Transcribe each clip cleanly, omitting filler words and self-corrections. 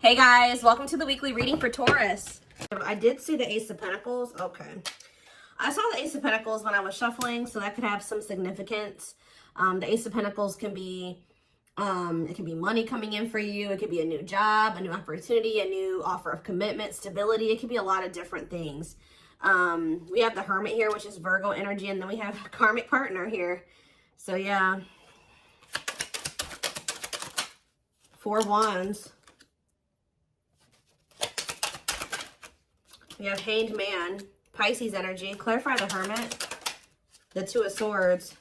Hey guys, welcome to the weekly reading for Taurus. I did see the Ace of Pentacles. Okay. I saw the Ace of Pentacles when I was shuffling, so that could have some significance. The Ace of Pentacles can be, it can be money coming in for you. It could be a new job, a new opportunity, a new offer of commitment, stability. It could be a lot of different things. We have the Hermit here, which is Virgo energy, and then we have a karmic partner here. So yeah. 4 Wands. We have Hanged Man, Pisces energy. Clarify the Hermit. The 2 of Swords.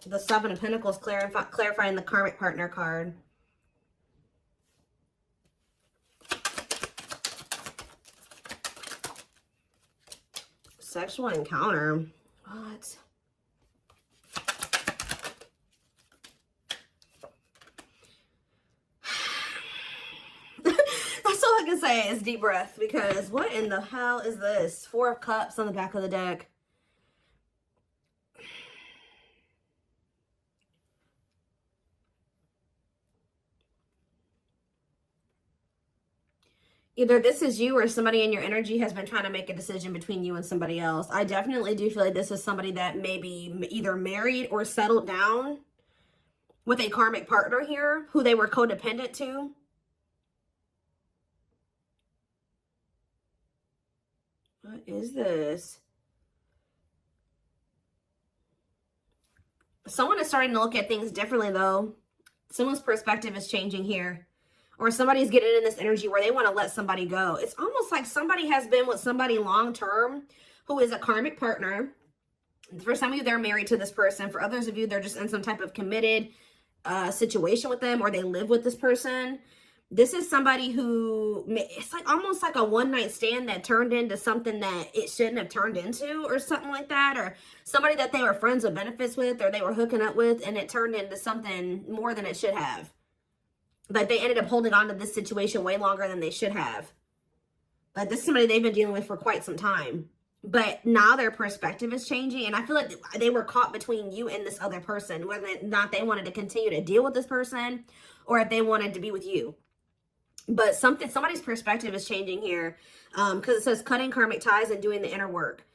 The 7 of Pentacles, clarifying the karmic partner card. Sexual encounter. What? That's all I can say is deep breath, because what in the hell is this? 4 of Cups on the back of the deck. Either this is you or somebody in your energy has been trying to make a decision between you and somebody else. I definitely do feel like this is somebody that may be either married or settled down with a karmic partner here who they were codependent to. What is this? Someone is starting to look at things differently, though. Someone's perspective is changing here. Or somebody's getting in this energy where they want to let somebody go. It's almost like somebody has been with somebody long-term who is a karmic partner. For some of you, they're married to this person. For others of you, they're just in some type of committed situation with them, or they live with this person. This is somebody who, it's like almost like a one-night stand that turned into something that it shouldn't have turned into, or something like that. Or somebody that they were friends with benefits with, or they were hooking up with, and it turned into something more than it should have. Like they ended up holding on to this situation way longer than they should have. Like this is somebody they've been dealing with for quite some time. But now their perspective is changing. And I feel like they were caught between you and this other person. Whether or not they wanted to continue to deal with this person, or if they wanted to be with you. But somebody's perspective is changing here. Because it says cutting karmic ties and doing the inner work.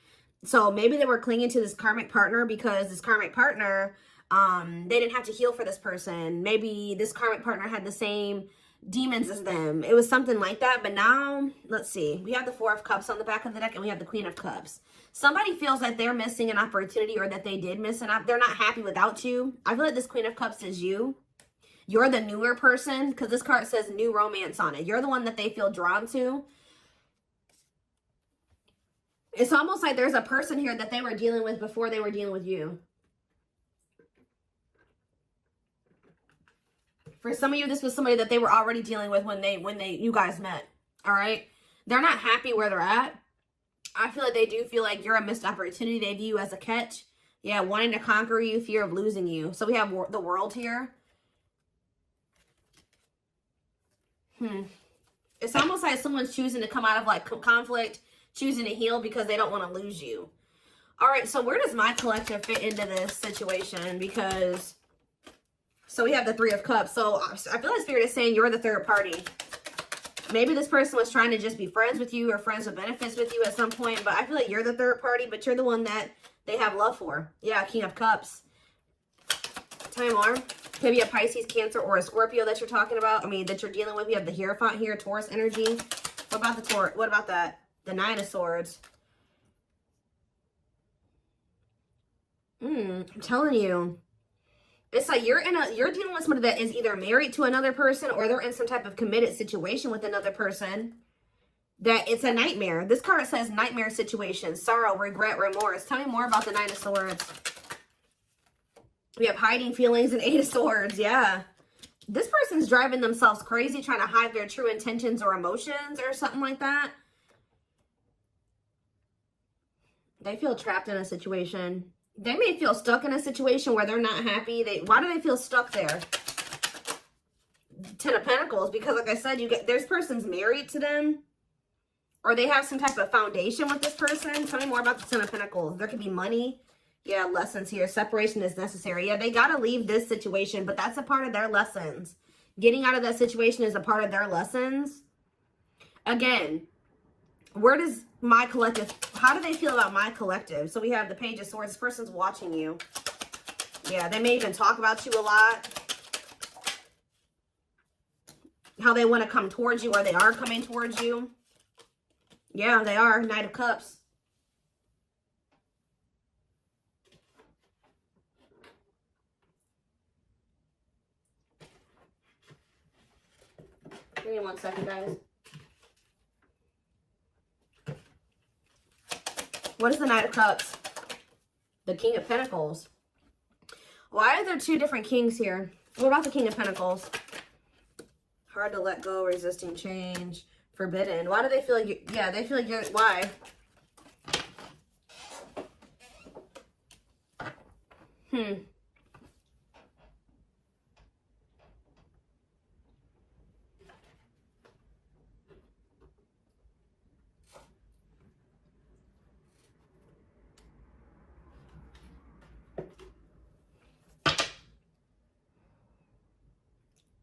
So maybe they were clinging to this karmic partner because this karmic partner, they didn't have to heal for this person. Maybe this karmic partner had the same demons as them. It was something like that. But now, let's see. We have the 4 of Cups on the back of the deck, and we have the Queen of Cups. Somebody feels like they're missing an opportunity, or that they did miss an opportunity. They're not happy without you. I feel like this Queen of Cups is you. You're the newer person, because this card says new romance on it. You're the one that they feel drawn to. It's almost like there's a person here that they were dealing with before they were dealing with you. For some of you, this was somebody that they were already dealing with when you guys met. All right? They're not happy where they're at. I feel like they do feel like you're a missed opportunity. They view you as a catch. Yeah, wanting to conquer you, fear of losing you. So we have the World here. It's almost like someone's choosing to come out of like conflict, choosing to heal because they don't want to lose you. All right, so where does my collective fit into this situation? Because, so we have the 3 of Cups. So I feel like Spirit is saying you're the third party. Maybe this person was trying to just be friends with you or friends with benefits with you at some point. But I feel like you're the third party, but you're the one that they have love for. Yeah, King of Cups. Tell me more. Could be a Pisces, Cancer, or a Scorpio that you're talking about. I mean, that you're dealing with. We have the Hierophant here, Taurus energy. What about the Taurus? What about that? The 9 of Swords. I'm telling you. It's like you're dealing with somebody that is either married to another person, or they're in some type of committed situation with another person. That it's a nightmare. This card says nightmare situation, sorrow, regret, remorse. Tell me more about the 9 of Swords. We have hiding feelings and 8 of Swords. Yeah. This person's driving themselves crazy, trying to hide their true intentions or emotions or something like that. They feel trapped in a situation. They may feel stuck in a situation where they're not happy. Why do they feel stuck there? 10 of Pentacles. Because like I said, this person's married to them. Or they have some type of foundation with this person. Tell me more about the 10 of Pentacles. There could be money Yeah, lessons here. Separation is necessary. Yeah, they got to leave this situation, but that's a part of their lessons. Getting out of that situation is a part of their lessons. Again, where does my collective, how do they feel about my collective? So we have the Page of Swords. This person's watching you. Yeah, they may even talk about you a lot. How they want to come towards you, or they are coming towards you. Yeah, they are. Knight of Cups. Give me 1 second, guys. What is the Knight of Cups? The King of Pentacles. Why are there two different kings here? What about the King of Pentacles? Hard to let go, resisting change, forbidden. Why do they feel like you, yeah, they feel like you're, why?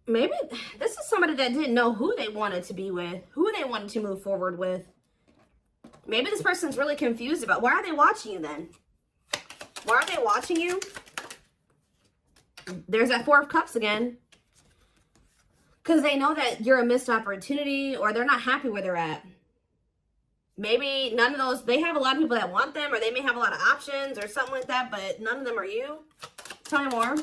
Maybe this is somebody that didn't know who they wanted to be with, who they wanted to move forward with. Maybe this person's really confused about, why are they watching you then? Why are they watching you? There's that Four of Cups again. Because they know that you're a missed opportunity, or they're not happy where they're at. Maybe none of those, they have a lot of people that want them, or they may have a lot of options or something like that, but none of them are you. Tell me more.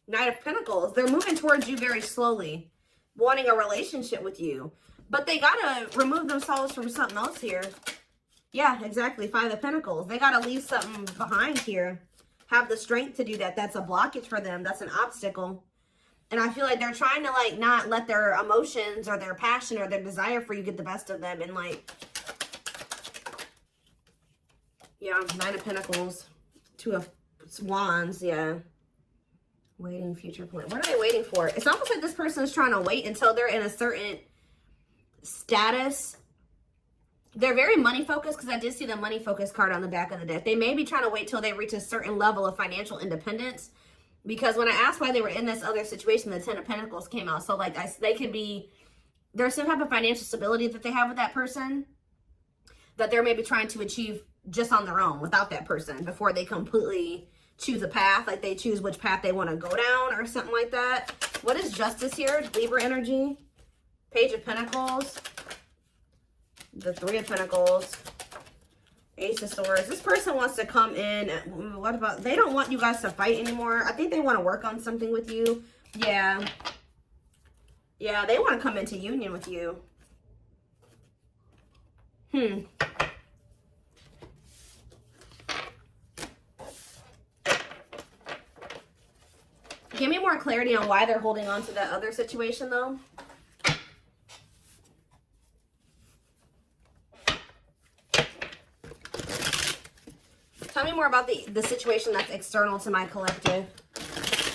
Knight of Pentacles. They're moving towards you very slowly, wanting a relationship with you. But they got to remove themselves from something else here. Yeah, exactly. Five of Pentacles. They got to leave something behind here. Have the strength to do that. That's a blockage for them. That's an obstacle. And I feel like they're trying to, like, not let their emotions or their passion or their desire for you get the best of them. And, like, yeah, Nine of Pentacles. Two of Wands, yeah. Waiting, future plan. What are they waiting for? It's almost like this person is trying to wait until they're in a certain status. They're very money focused, because I did see the money focused card on the back of the deck. They may be trying to wait till they reach a certain level of financial independence. Because when I asked why they were in this other situation, the Ten of Pentacles came out. So, like, they could be, there's some type of financial stability that they have with that person that they're maybe trying to achieve just on their own without that person before they completely choose a path. Like, they choose which path they want to go down or something like that. What is Justice here? Libra energy. Page of Pentacles. The Three of Pentacles. Ace of Swords. This person wants to come in. What about, they don't want you guys to fight anymore. I think they want to work on something with you. Yeah. Yeah, they want to come into union with you. Give me more clarity on why they're holding on to that other situation, though. Tell me more about the situation that's external to my collective.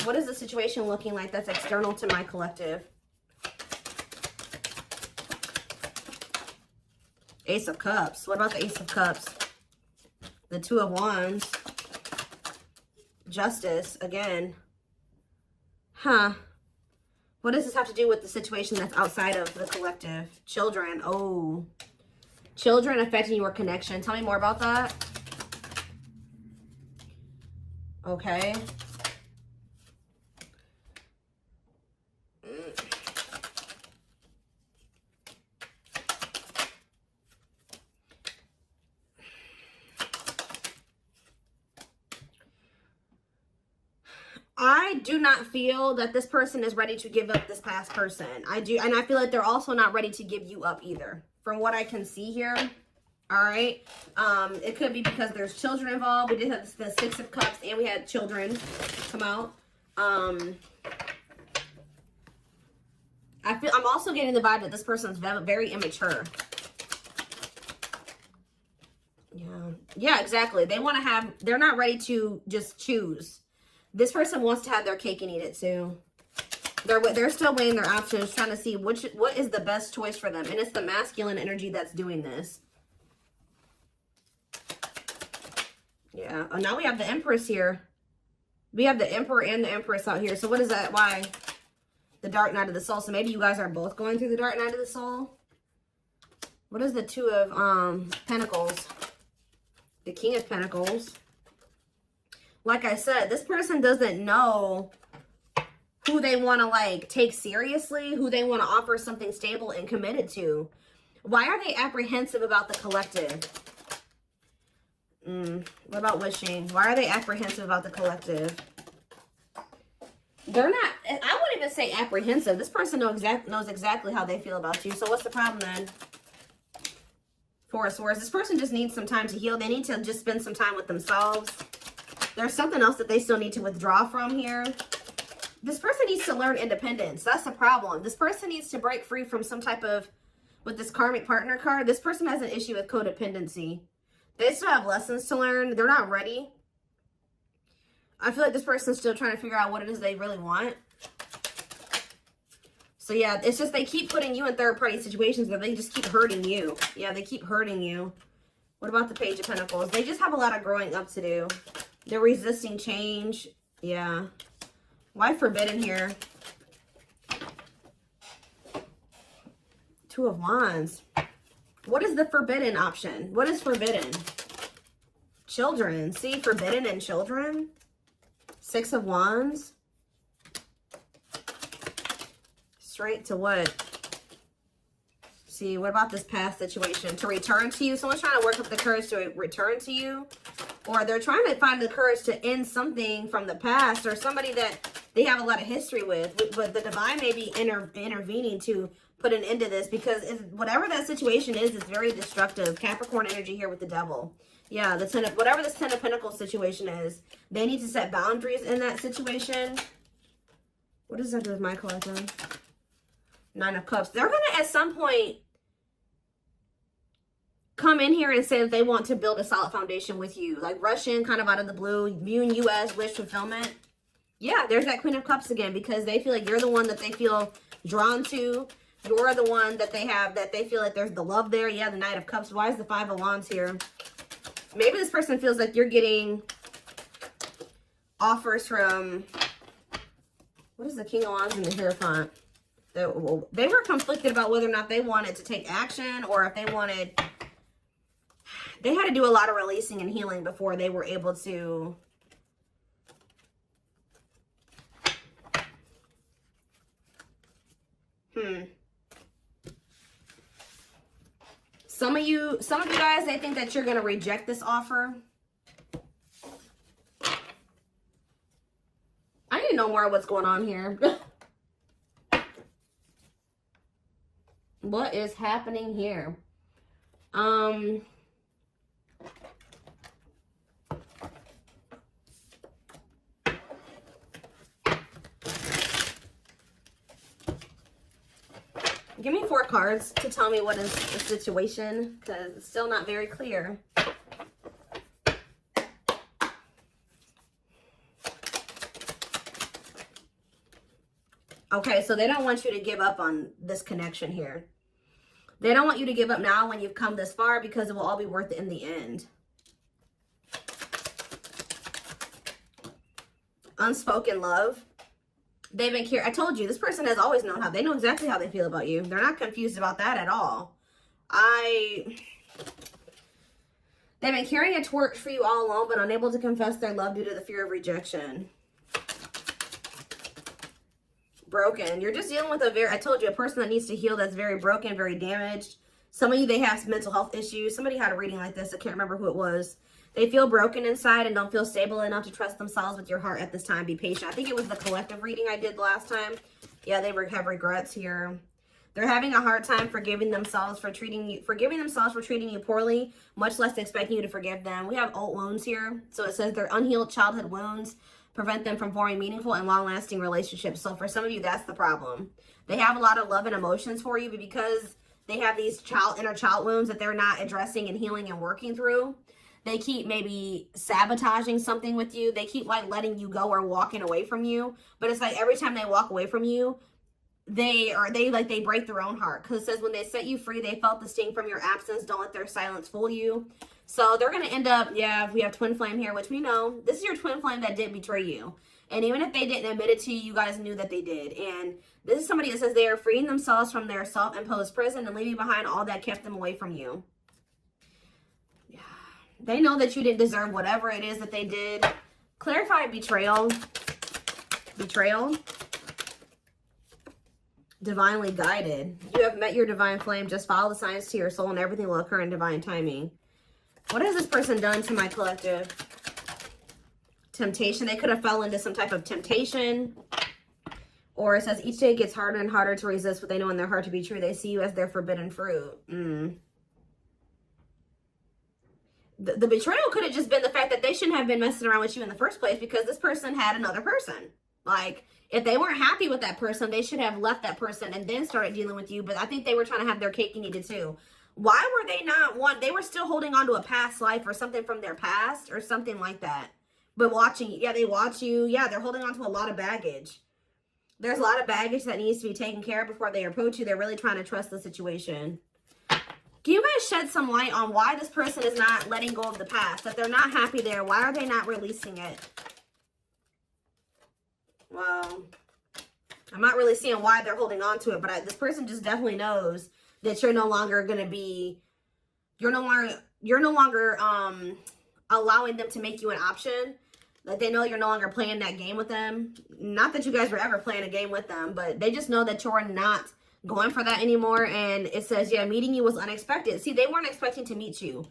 What is the situation looking like that's external to my collective? Ace of Cups. What about the Ace of Cups? The Two of Wands. Justice, again. Huh. What does this have to do with the situation that's outside of the collective? Children. Oh. Children affecting your connection. Tell me more about that. Okay. I do not feel that this person is ready to give up this past person. I do, and I feel like they're also not ready to give you up either, from what I can see here. All right. It could be because there's children involved. We did have the Six of Cups, and we had children come out. I'm also getting the vibe that this person's very immature. Yeah, exactly. They want to have, they're not ready to just choose. This person wants to have their cake and eat it too. They're still weighing their options, trying to see what is the best choice for them. And it's the masculine energy that's doing this. Yeah. Oh, now we have the Empress here. We have the Emperor and the Empress out here. So what is that? Why? The Dark Night of the Soul. So maybe you guys are both going through the Dark Night of the Soul. What is the Two of Pentacles? The King of Pentacles. Like I said, this person doesn't know who they want to like take seriously, who they want to offer something stable and committed to. Why are they apprehensive about the collective? What about wishing? Why are they apprehensive about the collective? They're not, I wouldn't even say apprehensive. This person knows exactly how they feel about you. So what's the problem then? Four of Swords. This person just needs some time to heal. They need to just spend some time with themselves. There's something else that they still need to withdraw from here. This person needs to learn independence. That's the problem. This person needs to break free from some type of, with this karmic partner card, this person has an issue with codependency. They still have lessons to learn. They're not ready. I feel like this person's still trying to figure out what it is they really want. So yeah, it's just they keep putting you in third-party situations where they just keep hurting you. Yeah, they keep hurting you. What about the Page of Pentacles? They just have a lot of growing up to do. They're resisting change. Yeah. Why forbidden here? Two of Wands. What is the forbidden option? What is forbidden? Children. See, forbidden and children. Six of Wands. Straight to what? See, what about this past situation? To return to you. Someone's trying to work up the courage to return to you. Or they're trying to find the courage to end something from the past. Or somebody that they have a lot of history with. But the divine may be intervening to put an end to this. Because whatever that situation is, it's very destructive. Capricorn energy here with the Devil. Yeah, the whatever this Ten of Pentacles situation is. They need to set boundaries in that situation. What does that do with my collective? Nine of Cups. They're going to, at some point, come in here and say that they want to build a solid foundation with you. Like rush in kind of out of the blue, viewing you as wish fulfillment. Yeah, there's that Queen of Cups again because they feel like you're the one that they feel drawn to. You're the one that they have, that they feel like there's the love there. Yeah, the Knight of Cups. Why is the Five of Wands here? Maybe this person feels like you're getting offers from, what is the King of Wands and the Hierophant? They were conflicted about whether or not they wanted to take action or if they wanted, they had to do a lot of releasing and healing before they were able to Some of you guys, they think that you're going to reject this offer. I need to know more what's going on here. What is happening here? Give me 4 cards to tell me what is the situation, because it's still not very clear. Okay, so they don't want you to give up on this connection here. They don't want you to give up now when you've come this far because it will all be worth it in the end. Unspoken love. They've been I told you, this person has always known how. They know exactly how they feel about you. They're not confused about that at all. They've been carrying a torch for you all along, but unable to confess their love due to the fear of rejection. Broken. You're just dealing with I told you, a person that needs to heal, that's very broken, very damaged. Some of you, they have some mental health issues. Somebody had a reading like this. I can't remember who it was. They feel broken inside and don't feel stable enough to trust themselves with your heart at this time. Be patient. I think it was the collective reading I did last time. Yeah, they have regrets here. They're having a hard time forgiving themselves for treating you poorly, much less expecting you to forgive them. We have old wounds here. So it says their unhealed childhood wounds prevent them from forming meaningful and long-lasting relationships. So for some of you, that's the problem. They have a lot of love and emotions for you, but because they have these inner child wounds that they're not addressing and healing and working through, they keep maybe sabotaging something with you. They keep like letting you go or walking away from you. But it's like every time they walk away from you, they break their own heart. Because it says when they set you free, they felt the sting from your absence. Don't let their silence fool you. So they're going to end up, yeah, we have twin flame here, which we know. This is your twin flame that did betray you. And even if they didn't admit it to you, you guys knew that they did. And this is somebody that says they are freeing themselves from their self-imposed prison and leaving behind all that kept them away from you. Yeah. They know that you didn't deserve whatever it is that they did. Clarify betrayal. Betrayal. Divinely guided. You have met your divine flame. Just follow the signs to your soul and everything will occur in divine timing. What has this person done to my collective? Temptation. They could have fell into some type of temptation. Or it says each day gets harder and harder to resist what they know in their heart to be true. They see you as their forbidden fruit. The betrayal could have just been the fact that they shouldn't have been messing around with you in the first place because this person had another person. Like, if they weren't happy with that person, they should have left that person and then started dealing with you. But I think they were trying to have their cake and eat it too. Why were they not they were still holding on to a past life or something from their past or something like that. But watching, yeah, they watch you. Yeah, they're holding on to a lot of baggage. There's a lot of baggage that needs to be taken care of before they approach you. They're really trying to trust the situation. Can you guys shed some light on why this person is not letting go of the past? That they're not happy there. Why are they not releasing it? Well, I'm not really seeing why they're holding on to it, but this person just definitely knows that you're no longer going to be, you're no longer allowing them to make you an option. Like, they know you're no longer playing that game with them. Not that you guys were ever playing a game with them, but they just know that you're not going for that anymore. And it says, yeah, meeting you was unexpected. See, they weren't expecting to meet you.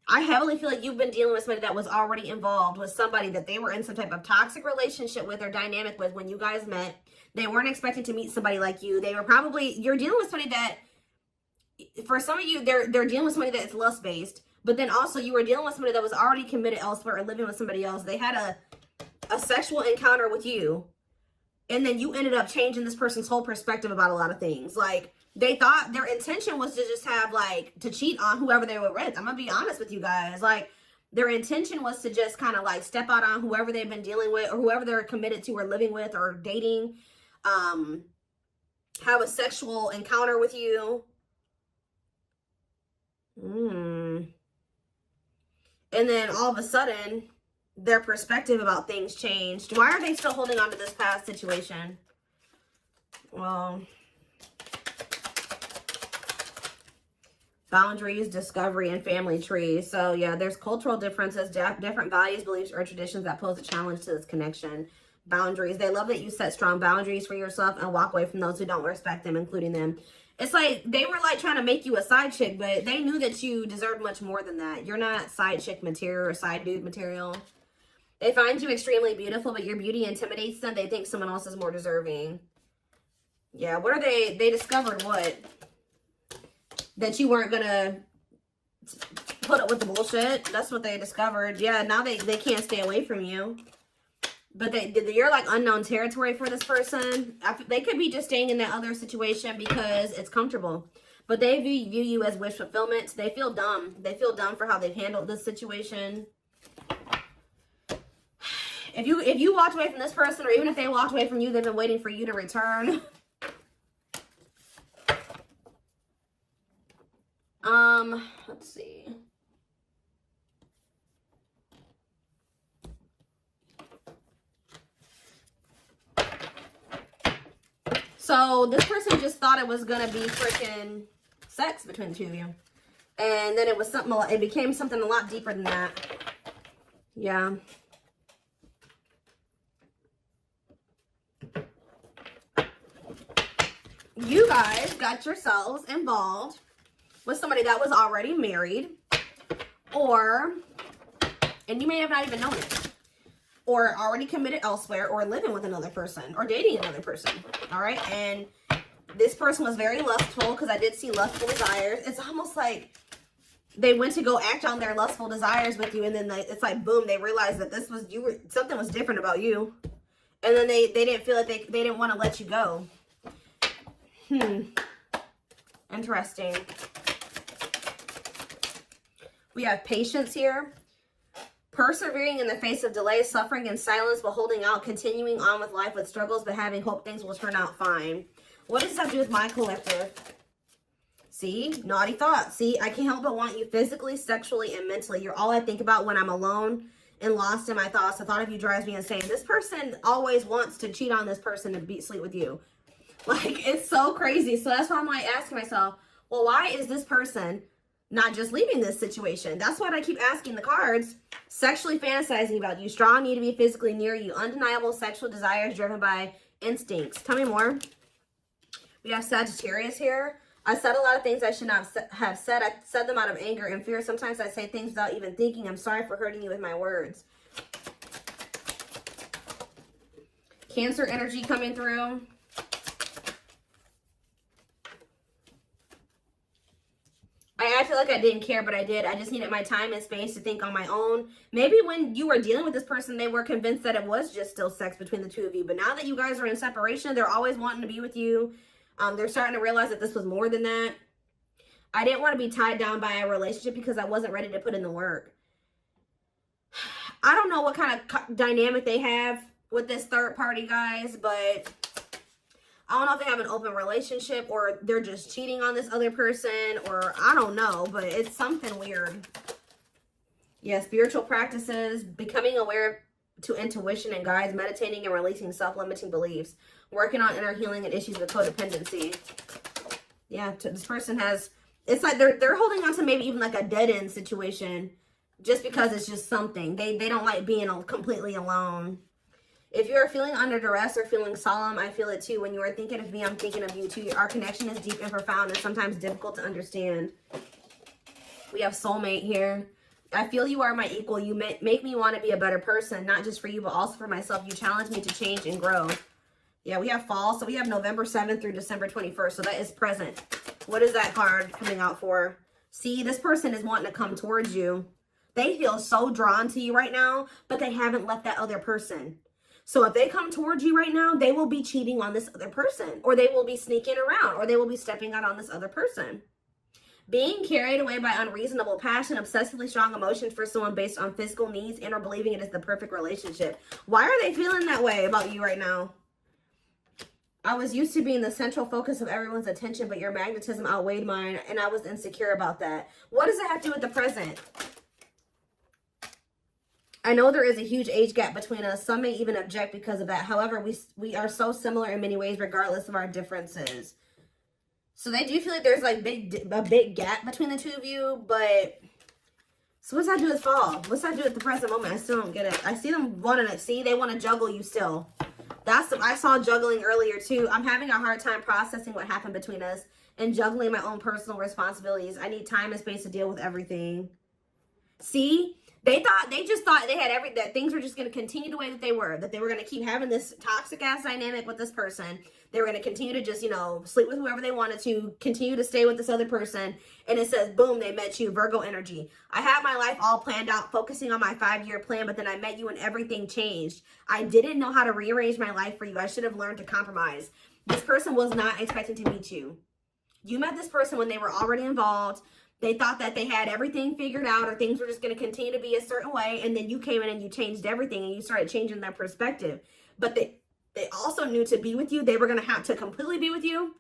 I heavily feel like you've been dealing with somebody that was already involved with somebody that they were in some type of toxic relationship with or dynamic with when you guys met. They weren't expecting to meet somebody like you. They were probably, you're dealing with somebody that, for some of you, they're dealing with somebody that's lust-based. But then also you were dealing with somebody that was already committed elsewhere or living with somebody else. They had a sexual encounter with you. And then you ended up changing this person's whole perspective about a lot of things. Like, they thought their intention was to just have, like, to cheat on whoever they were with. I'm going to be honest with you guys. Like, their intention was to just kind of, like, step out on whoever they've been dealing with or whoever they're committed to or living with or dating. Have a sexual encounter with you. And then all of a sudden, their perspective about things changed. Why are they still holding on to this past situation? Well, boundaries, discovery, and family trees. So yeah, there's cultural differences, different values, beliefs, or traditions that pose a challenge to this connection. Boundaries. They love that you set strong boundaries for yourself and walk away from those who don't respect them, including them. It's like they were like trying to make you a side chick, but they knew that you deserved much more than that. You're not side chick material or side dude material. They find you extremely beautiful, but your beauty intimidates them. They think someone else is more deserving. Yeah, what are they? They discovered what? That you weren't going to put up with the bullshit. That's what they discovered. Yeah, now they can't stay away from you. But you're like unknown territory for this person. They could be just staying in that other situation because it's comfortable. But they view you as wish fulfillment. They feel dumb. They feel dumb for how they've handled this situation. If you walked away from this person, or even if they walked away from you, they've been waiting for you to return. Let's see. So this person just thought it was gonna be freaking sex between the two of you, and then it was something. It became something a lot deeper than that. Yeah. You guys got yourselves involved with somebody that was already married, and you may have not even known it, or already committed elsewhere, or living with another person, or dating another person, all right? And this person was very lustful, because I did see lustful desires. It's almost like they went to go act on their lustful desires with you, and then it's like, boom, they realized that something was different about you, and then they didn't feel like they didn't want to let you go. Interesting. We have patience here. Persevering in the face of delay, suffering, and silence, while holding out, continuing on with life with struggles, but having hope things will turn out fine. What does that do with my collective? See, naughty thoughts. See, I can't help but want you physically, sexually, and mentally. You're all I think about when I'm alone and lost in my thoughts. The thought of you drives me insane. This person always wants to cheat on this person and sleep with you. Like, it's so crazy. So that's why I'm like asking myself, well, why is this person not just leaving this situation? That's what I keep asking the cards. Sexually fantasizing about you. Strong need to be physically near you. Undeniable sexual desires driven by instincts. Tell me more. We have Sagittarius here. I said a lot of things I should not have said. I said them out of anger and fear. Sometimes I say things without even thinking. I'm sorry for hurting you with my words. Cancer energy coming through. I acted like I didn't care, but I did. I just needed my time and space to think on my own. Maybe when you were dealing with this person, they were convinced that it was just still sex between the two of you. But now that you guys are in separation, they're always wanting to be with you. They're starting to realize that this was more than that. I didn't want to be tied down by a relationship because I wasn't ready to put in the work. I don't know what kind of dynamic they have with this third party, guys, but I don't know if they have an open relationship or they're just cheating on this other person, or I don't know, but it's something weird. Yeah, spiritual practices, becoming aware to intuition and guides, meditating and releasing self-limiting beliefs, working on inner healing and issues with codependency. Yeah, this person has, it's like they're holding on to maybe even like a dead-end situation just because it's just something. They don't like being completely alone. If you're feeling under duress or feeling solemn, I feel it too. When you are thinking of me, I'm thinking of you too. Our connection is deep and profound and sometimes difficult to understand. We have soulmate here. I feel you are my equal. You make me want to be a better person, not just for you, but also for myself. You challenge me to change and grow. Yeah, we have fall. So we have November 7th through December 21st. So that is present. What is that card coming out for? See, this person is wanting to come towards you. They feel so drawn to you right now, but they haven't left that other person. So if they come towards you right now, they will be cheating on this other person, or they will be sneaking around, or they will be stepping out on this other person. Being carried away by unreasonable passion, obsessively strong emotions for someone based on physical needs, and or believing it is the perfect relationship. Why are they feeling that way about you right now? I was used to being the central focus of everyone's attention, but your magnetism outweighed mine, and I was insecure about that. What does it have to do with the present? I know there is a huge age gap between us. Some may even object because of that. However, we are so similar in many ways, regardless of our differences. So they do feel like there's like a big gap between the two of you, but so what's that do with fall? What's that do with the present moment? I still don't get it. I see them wanting to see, they want to juggle you still. I saw juggling earlier too. I'm having a hard time processing what happened between us and juggling my own personal responsibilities. I need time and space to deal with everything. See? They just thought they had that things were just going to continue the way that they were going to keep having this toxic ass dynamic with this person. They were going to continue to just, you know, sleep with whoever they wanted to, continue to stay with this other person. And it says, boom, they met you, Virgo energy. I had my life all planned out, focusing on my 5-year plan, but then I met you and everything changed. I didn't know how to rearrange my life for you. I should have learned to compromise. This person was not expecting to meet you. You met this person when they were already involved. They thought that they had everything figured out, or things were just going to continue to be a certain way. And then you came in and you changed everything, and you started changing their perspective. But they also knew to be with you, they were going to have to completely be with you.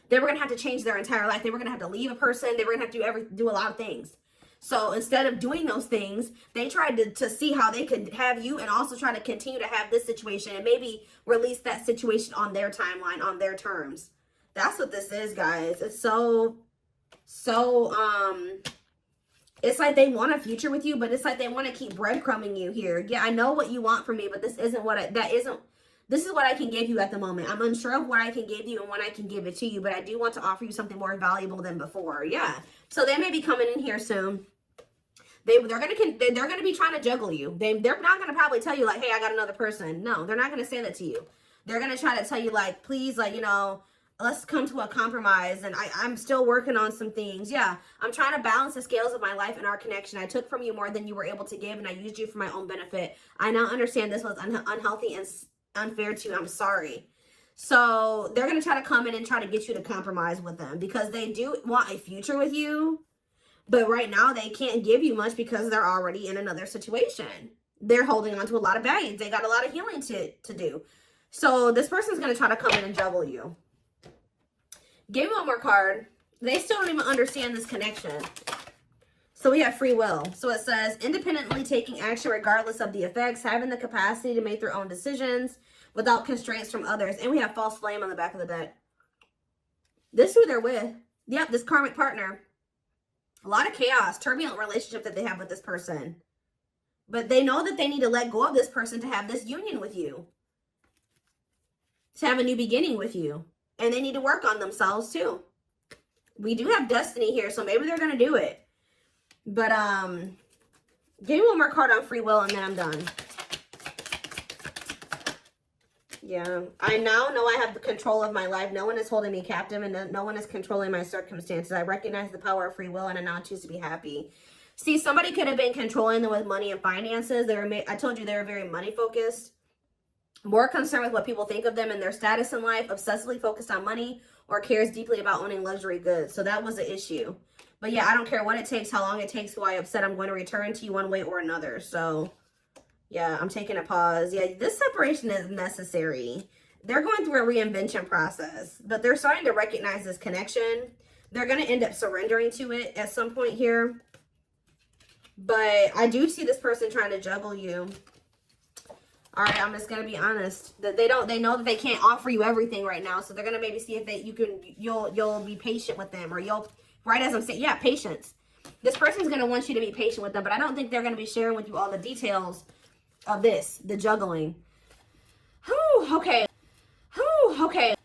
They were going to have to change their entire life. They were going to have to leave a person. They were going to have to do a lot of things. So instead of doing those things, they tried to see how they could have you and also try to continue to have this situation and maybe release that situation on their timeline, on their terms. That's what this is, guys. It's so it's like they want a future with you, but it's like they want to keep breadcrumbing you here. Yeah, I know what you want from me, but this isn't what this is what I can give you at the moment. I'm unsure of what I can give you and when I can give it to you, but I do want to offer you something more valuable than before. Yeah. So they may be coming in here soon. They're gonna be trying to juggle you. They're not gonna probably tell you like, hey, I got another person. No, they're not gonna say that to you. They're gonna try to tell you like, please, like, you know, let's come to a compromise, and I'm still working on some things. Yeah, I'm trying to balance the scales of my life and our connection. I took from you more than you were able to give, and I used you for my own benefit. I now understand this was unhealthy and unfair to you. I'm sorry. So they're going to try to come in and try to get you to compromise with them because they do want a future with you. But right now they can't give you much because they're already in another situation. They're holding on to a lot of baggage. They got a lot of healing to do. So this person's going to try to come in and juggle you. Give me one more card. They still don't even understand this connection. So we have free will. So it says independently taking action regardless of the effects, having the capacity to make their own decisions without constraints from others. And we have false flame on the back of the deck. This is who they're with. Yep, this karmic partner. A lot of chaos, turbulent relationship that they have with this person. But they know that they need to let go of this person to have this union with you. To have a new beginning with you. And they need to work on themselves too. We do have destiny here, so maybe they're going to do it. But, give me one more card on free will and then I'm done. Yeah, I now know I have the control of my life. No one is holding me captive and no one is controlling my circumstances. I recognize the power of free will and I now choose to be happy. See, somebody could have been controlling them with money and finances. I told you they were very money focused. More concerned with what people think of them and their status in life. Obsessively focused on money or cares deeply about owning luxury goods. So that was the issue. But yeah, I don't care what it takes, how long it takes, who I upset. I'm going to return to you one way or another. So yeah, I'm taking a pause. Yeah, this separation is necessary. They're going through a reinvention process, but they're starting to recognize this connection. They're going to end up surrendering to it at some point here. But I do see this person trying to juggle you. All right, I'm just going to be honest. That they know that they can't offer you everything right now. So they're going to maybe see if you'll be patient with them, or right as I'm saying, yeah, patience. This person's going to want you to be patient with them, but I don't think they're going to be sharing with you all the details of this, the juggling. Whew, okay. Whew, okay.